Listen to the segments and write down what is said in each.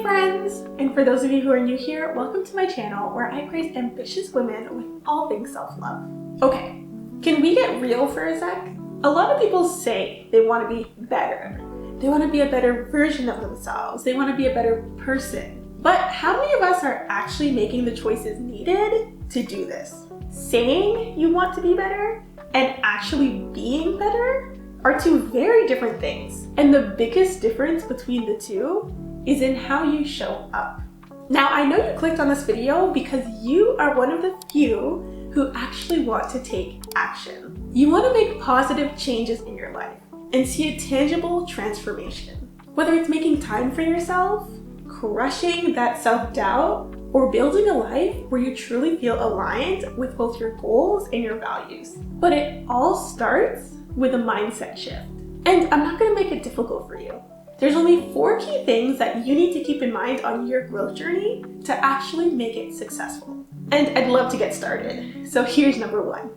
friends! And for those of you who are new here, welcome to my channel where I praise ambitious women with all things self-love. Okay, can we get real for a sec? A lot of people say they want to be better. They want to be a better version of themselves. They want to be a better person. But how many of us are actually making the choices needed to do this? Saying you want to be better and actually being better are two very different things. And the biggest difference between the two is in how you show up. Now, I know you clicked on this video because you are one of the few who actually want to take action. You want to make positive changes in your life and see a tangible transformation. Whether it's making time for yourself, crushing that self-doubt, or building a life where you truly feel aligned with both your goals and your values. But it all starts with a mindset shift. And I'm not going to make it difficult for you. There's only 4 key things that you need to keep in mind on your growth journey to actually make it successful. And I'd love to get started. So here's number 1.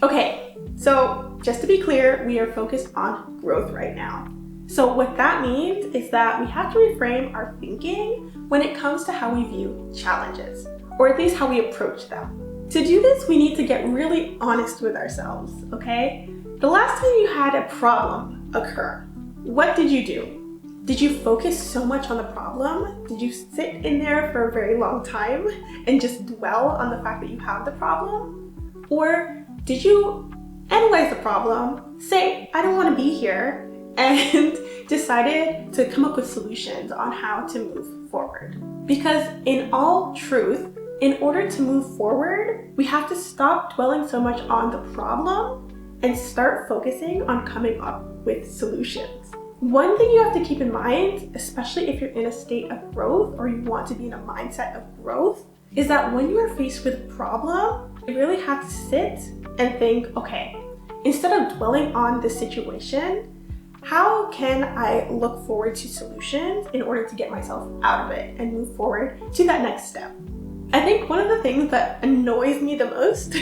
Okay, so just to be clear, we are focused on growth right now. So what that means is that we have to reframe our thinking when it comes to how we view challenges, or at least how we approach them. To do this, we need to get really honest with ourselves, okay? The last time you had a problem occur, what did you do? Did you focus so much on the problem? Did you sit in there for a very long time and just dwell on the fact that you have the problem? Or did you analyze the problem, say, I don't want to be here, and decided to come up with solutions on how to move forward? Because in all truth, in order to move forward, we have to stop dwelling so much on the problem and start focusing on coming up with solutions. One thing you have to keep in mind, especially if you're in a state of growth or you want to be in a mindset of growth, is that when you are faced with a problem, you really have to sit and think, okay, instead of dwelling on this situation, how can I look forward to solutions in order to get myself out of it and move forward to that next step? I think one of the things that annoys me the most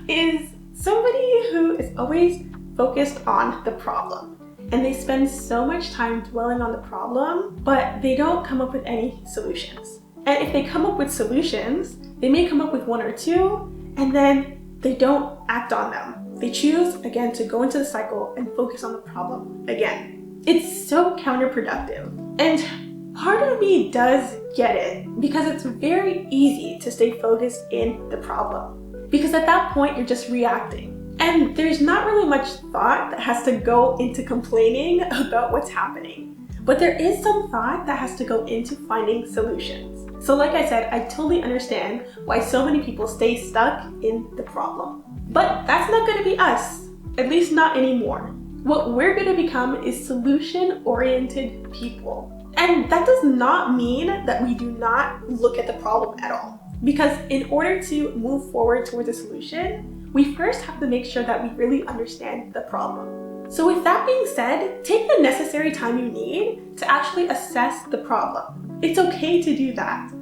is somebody who is always focused on the problem. And they spend so much time dwelling on the problem, but they don't come up with any solutions. And if they come up with solutions, they may come up with 1 or 2, and then they don't act on them. They choose, again, to go into the cycle and focus on the problem again. It's so counterproductive. And part of me does get it because it's very easy to stay focused in the problem. Because at that point, you're just reacting. And there's not really much thought that has to go into complaining about what's happening. But there is some thought that has to go into finding solutions. So like I said, I totally understand why so many people stay stuck in the problem. But that's not going to be us, at least not anymore. What we're going to become is solution-oriented people. And that does not mean that we do not look at the problem at all. Because in order to move forward towards a solution, we first have to make sure that we really understand the problem. So with that being said, take the necessary time you need to actually assess the problem. It's okay to do that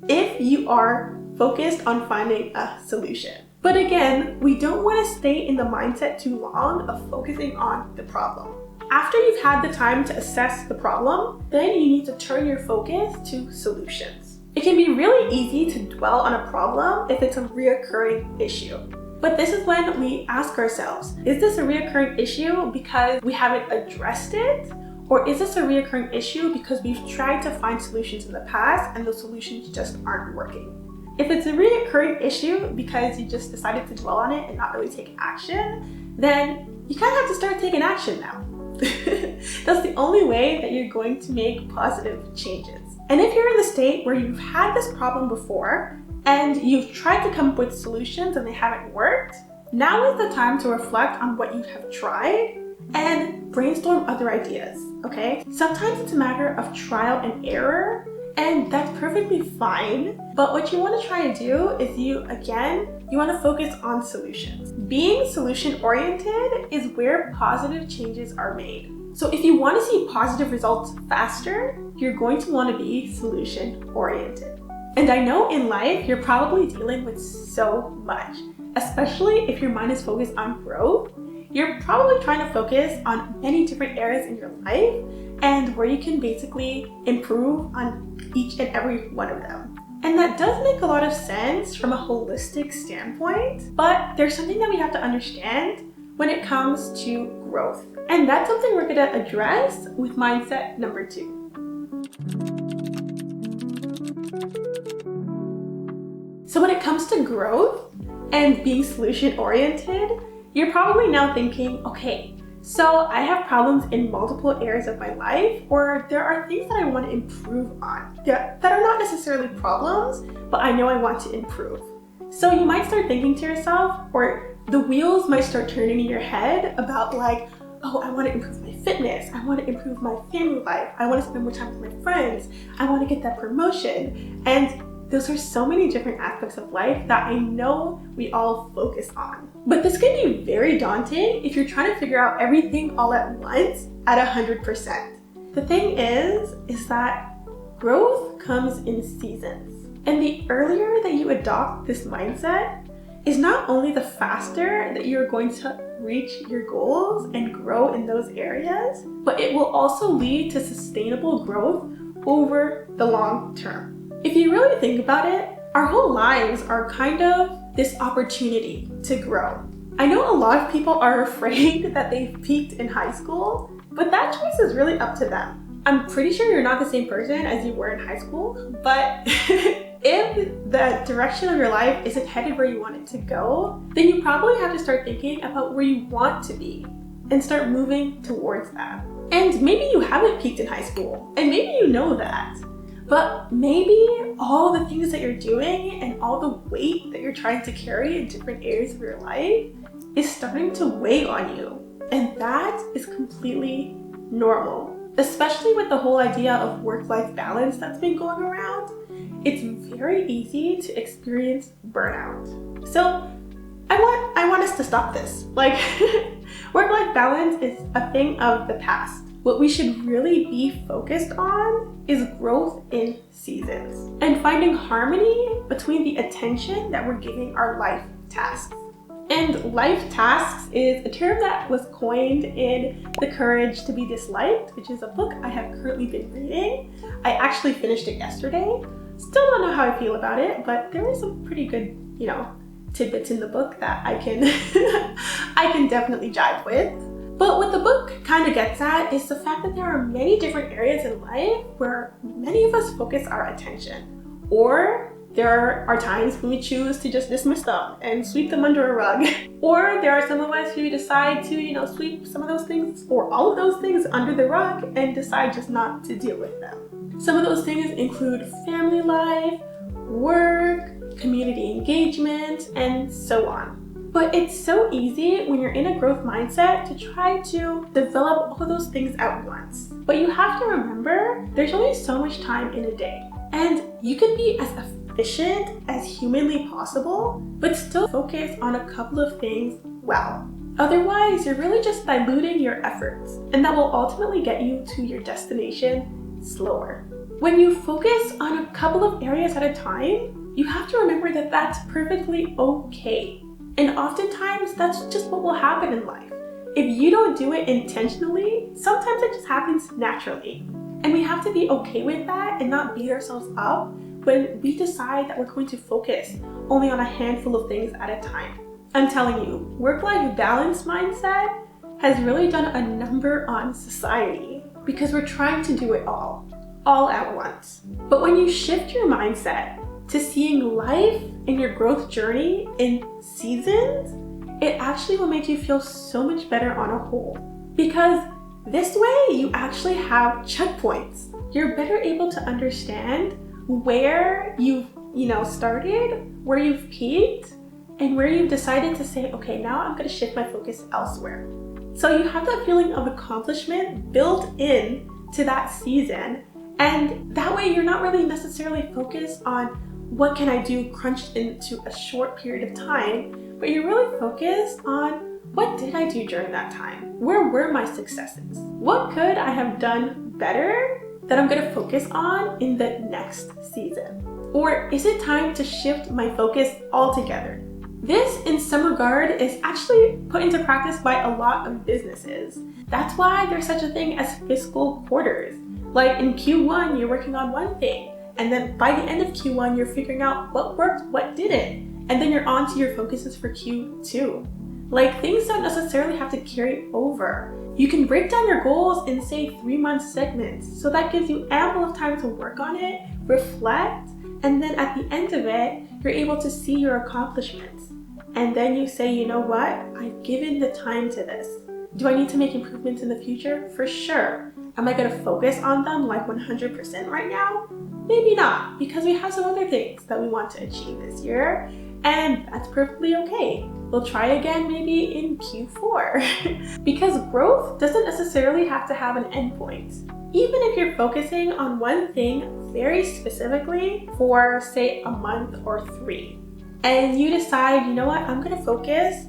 if you are focused on finding a solution. But again, we don't want to stay in the mindset too long of focusing on the problem. After you've had the time to assess the problem, then you need to turn your focus to solutions. It can be really easy to dwell on a problem if it's a reoccurring issue. But this is when we ask ourselves, is this a reoccurring issue because we haven't addressed it? Or is this a reoccurring issue because we've tried to find solutions in the past and those solutions just aren't working? If it's a reoccurring issue because you just decided to dwell on it and not really take action, then you kind of have to start taking action now. That's the only way that you're going to make positive changes. And if you're in the state where you've had this problem before and you've tried to come up with solutions and they haven't worked, now is the time to reflect on what you have tried and brainstorm other ideas, okay? Sometimes it's a matter of trial and error, and that's perfectly fine. But what you want to try to do is you want to focus on solutions. Being solution-oriented is where positive changes are made. So if you want to see positive results faster, you're going to want to be solution-oriented. And I know in life, you're probably dealing with so much, especially if your mind is focused on growth. you're probably trying to focus on many different areas in your life and where you can basically improve on each and every one of them. And that does make a lot of sense from a holistic standpoint, but there's something that we have to understand when it comes to growth. And that's something we're gonna address with mindset number 2. So when it comes to growth and being solution-oriented, you're probably now thinking, okay, so I have problems in multiple areas of my life, or there are things that I want to improve on that are not necessarily problems, but I know I want to improve. So you might start thinking to yourself, or the wheels might start turning in your head about like, oh, I want to improve my fitness, I want to improve my family life, I want to spend more time with my friends, I want to get that promotion. And those are so many different aspects of life that I know we all focus on. But this can be very daunting if you're trying to figure out everything all at once at 100%. The thing is that growth comes in seasons. And the earlier that you adopt this mindset is not only the faster that you're going to reach your goals and grow in those areas, but it will also lead to sustainable growth over the long term. If you really think about it, our whole lives are kind of this opportunity to grow. I know a lot of people are afraid that they've peaked in high school, but that choice is really up to them. I'm pretty sure you're not the same person as you were in high school, but if the direction of your life isn't headed where you want it to go, then you probably have to start thinking about where you want to be and start moving towards that. And maybe you haven't peaked in high school, and maybe you know that. But maybe all the things that you're doing and all the weight that you're trying to carry in different areas of your life is starting to weigh on you. And that is completely normal, especially with the whole idea of work-life balance that's been going around. It's very easy to experience burnout. So I want us to stop this. Like, work-life balance is a thing of the past. What we should really be focused on is growth in seasons and finding harmony between the attention that we're giving our life tasks. And life tasks is a term that was coined in The Courage to Be Disliked, which is a book I have currently been reading. I actually finished it yesterday. Still don't know how I feel about it, but there is some pretty good, tidbits in the book that I can I can definitely jive with. But what the book kind of gets at is the fact that there are many different areas in life where many of us focus our attention. Or there are times when we choose to just dismiss them and sweep them under a rug. Or there are some of us who decide to, sweep some of those things or all of those things under the rug and decide just not to deal with them. Some of those things include family life, work, community engagement, and so on. But it's so easy when you're in a growth mindset to try to develop all of those things at once. But you have to remember, there's only so much time in a day. And you can be as efficient as humanly possible, but still focus on a couple of things well. Otherwise, you're really just diluting your efforts, and that will ultimately get you to your destination slower. When you focus on a couple of areas at a time, you have to remember that that's perfectly okay. And oftentimes, that's just what will happen in life. If you don't do it intentionally, sometimes it just happens naturally. And we have to be okay with that and not beat ourselves up when we decide that we're going to focus only on a handful of things at a time. I'm telling you, work-life balance mindset has really done a number on society because we're trying to do it all at once. But when you shift your mindset to seeing life and your growth journey in seasons, it actually will make you feel so much better on a whole. Because this way you actually have checkpoints. You're better able to understand where you've started, where you've peaked, and where you've decided to say, okay, now I'm gonna shift my focus elsewhere. So you have that feeling of accomplishment built in to that season, and that way you're not really necessarily focused on what can I do crunched into a short period of time, but you're really focused on what did I do during that time? Where were my successes? What could I have done better that I'm gonna focus on in the next season? Or is it time to shift my focus altogether? This, in some regard, is actually put into practice by a lot of businesses. That's why there's such a thing as fiscal quarters. Like in Q1, you're working on one thing, and then by the end of Q1, you're figuring out what worked, what didn't, and then you're on to your focuses for Q2. Like, things don't necessarily have to carry over. You can break down your goals in, say, 3-month segments, so that gives you ample of time to work on it, reflect, and then at the end of it, you're able to see your accomplishments. And then you say, you know what? I've given the time to this. Do I need to make improvements in the future? For sure. Am I going to focus on them like 100% right now? Maybe not, because we have some other things that we want to achieve this year, and that's perfectly okay. We'll try again maybe in Q4. Because growth doesn't necessarily have to have an endpoint. Even if you're focusing on one thing very specifically for, say, a month or 3, and you decide, you know what, I'm going to focus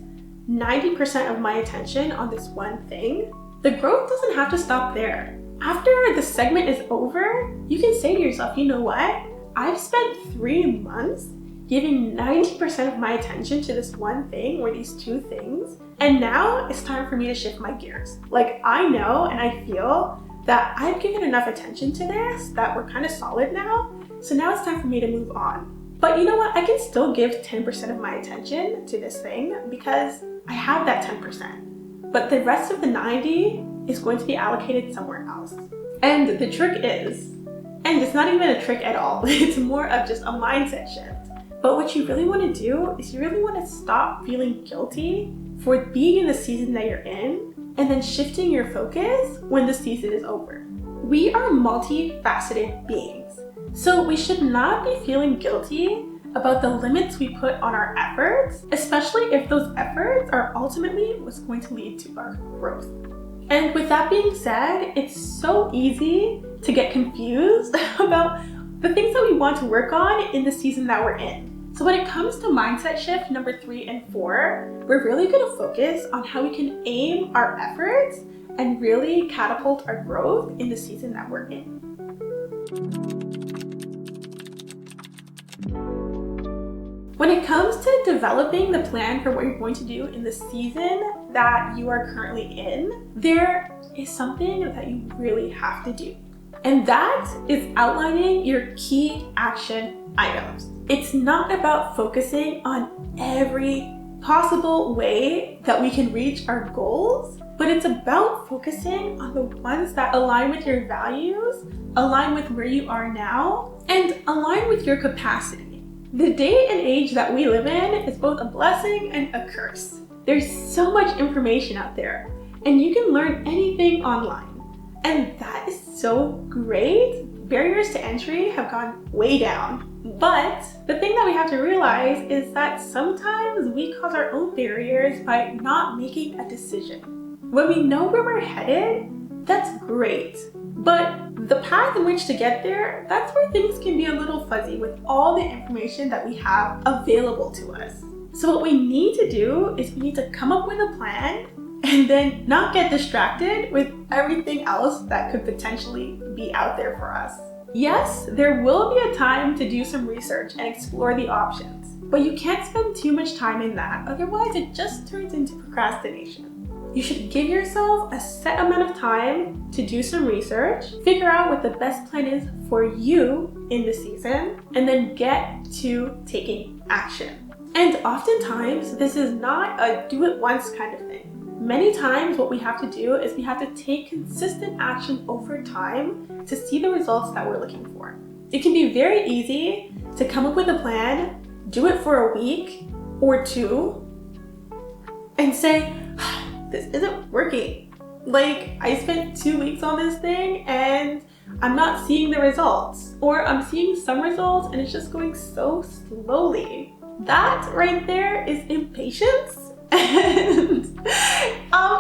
90% of my attention on this one thing, the growth doesn't have to stop there. After the segment is over, you can say to yourself, you know what, I've spent 3 months giving 90% of my attention to this one thing or these 2 things, and now it's time for me to shift my gears. Like, I know and I feel that I've given enough attention to this that we're kind of solid now, so now it's time for me to move on. But you know what, I can still give 10% of my attention to this thing because I have that 10%. But the rest of the 90 is going to be allocated somewhere else. And the trick is, and it's not even a trick at all, it's more of just a mindset shift. But what you really want to do is you really want to stop feeling guilty for being in the season that you're in and then shifting your focus when the season is over. We are multifaceted beings, so we should not be feeling guilty about the limits we put on our efforts, especially if those efforts are ultimately what's going to lead to our growth. And with that being said, it's so easy to get confused about the things that we want to work on in the season that we're in. So when it comes to mindset shift number 3 and 4, we're really going to focus on how we can aim our efforts and really catapult our growth in the season that we're in. When it comes to developing the plan for what you're going to do in the season that you are currently in, there is something that you really have to do. And that is outlining your key action items. It's not about focusing on every possible way that we can reach our goals, but it's about focusing on the ones that align with your values, align with where you are now, and align with your capacity. The day and age that we live in is both a blessing and a curse. There's so much information out there, and you can learn anything online. And that is so great. Barriers to entry have gone way down. But the thing that we have to realize is that sometimes we cause our own barriers by not making a decision. When we know where we're headed, that's great. But the path in which to get there, that's where things can be a little fuzzy with all the information that we have available to us. So what we need to do is we need to come up with a plan and then not get distracted with everything else that could potentially be out there for us. Yes, there will be a time to do some research and explore the options, but you can't spend too much time in that, otherwise it just turns into procrastination. You should give yourself a set amount of time to do some research, figure out what the best plan is for you in the season, and then get to taking action. And oftentimes, this is not a do it once kind of thing. Many times what we have to do is we have to take consistent action over time to see the results that we're looking for. It can be very easy to come up with a plan, do it for a week or 2, and say, this isn't working. Like, I spent 2 weeks on this thing and I'm not seeing the results. Or I'm seeing some results and it's just going so slowly. That right there is impatience. And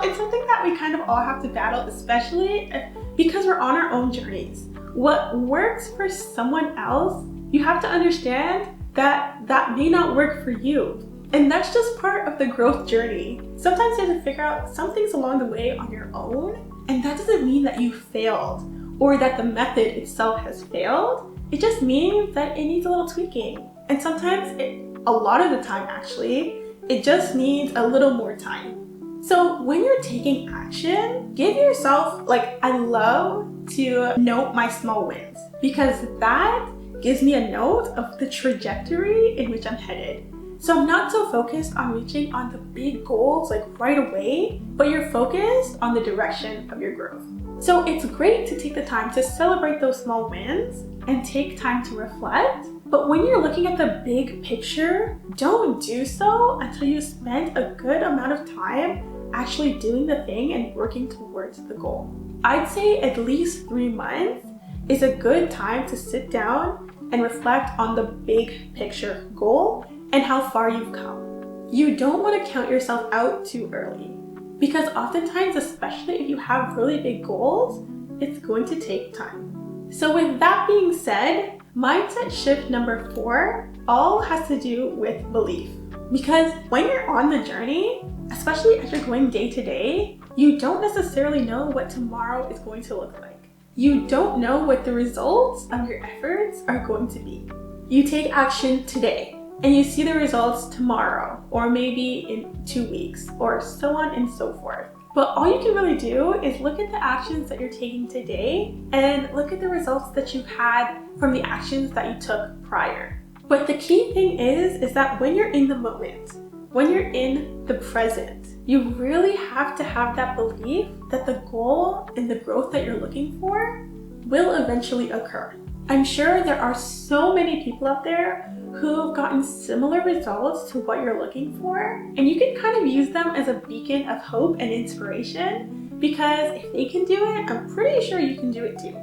it's something that we kind of all have to battle, especially because we're on our own journeys. What works for someone else, you have to understand that that may not work for you. And that's just part of the growth journey. Sometimes you have to figure out some things along the way on your own, and that doesn't mean that you failed or that the method itself has failed. It just means that it needs a little tweaking. And sometimes, a lot of the time actually, It just needs a little more time. So when you're taking action, give yourself, I love to note my small wins because that gives me a note of the trajectory in which I'm headed. So I'm not so focused on reaching on the big goals right away, but you're focused on the direction of your growth. So it's great to take the time to celebrate those small wins and take time to reflect. But when you're looking at the big picture, don't do so until you spend a good amount of time actually doing the thing and working towards the goal. I'd say at least 3 months is a good time to sit down and reflect on the big picture goal and how far you've come. You don't want to count yourself out too early because oftentimes, especially if you have really big goals, it's going to take time. So with that being said, mindset shift number 4 all has to do with belief. Because when you're on the journey, especially as you're going day to day, you don't necessarily know what tomorrow is going to look like. You don't know what the results of your efforts are going to be. You take action today and you see the results tomorrow or maybe in 2 weeks or so on and so forth. But all you can really do is look at the actions that you're taking today and look at the results that you've had from the actions that you took prior. But the key thing is that when you're in the moment, when you're in the present, you really have to have that belief that the goal and the growth that you're looking for will eventually occur. I'm sure there are so many people out there who've gotten similar results to what you're looking for, and you can kind of use them as a beacon of hope and inspiration because if they can do it, I'm pretty sure you can do it too.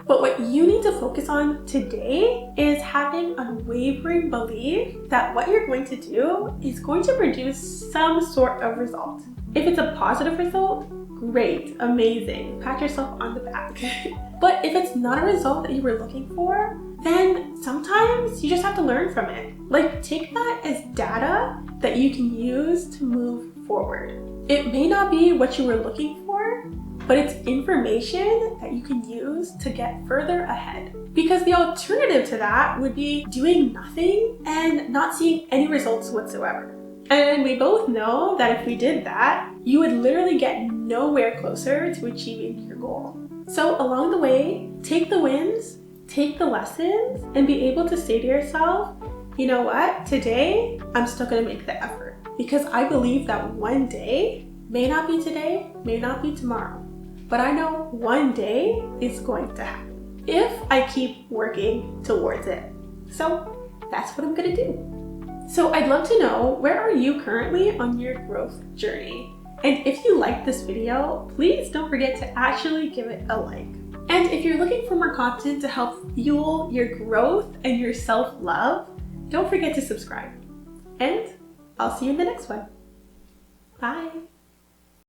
But what you need to focus on today is having unwavering belief that what you're going to do is going to produce some sort of result. If it's a positive result, great, amazing, pat yourself on the back. But if it's not a result that you were looking for, then sometimes you just have to learn from it. Take that as data that you can use to move forward. It may not be what you were looking for, but it's information that you can use to get further ahead. Because the alternative to that would be doing nothing and not seeing any results whatsoever. And we both know that if we did that, you would literally get nowhere closer to achieving your goal. So along the way, take the wins, take the lessons, and be able to say to yourself, you know what, today, I'm still gonna make the effort. Because I believe that one day, may not be today, may not be tomorrow, but I know one day it's going to happen if I keep working towards it. So that's what I'm gonna do. So I'd love to know, where are you currently on your growth journey? And if you liked this video, please don't forget to actually give it a like. And if you're looking for more content to help fuel your growth and your self-love, don't forget to subscribe. And I'll see you in the next one. Bye.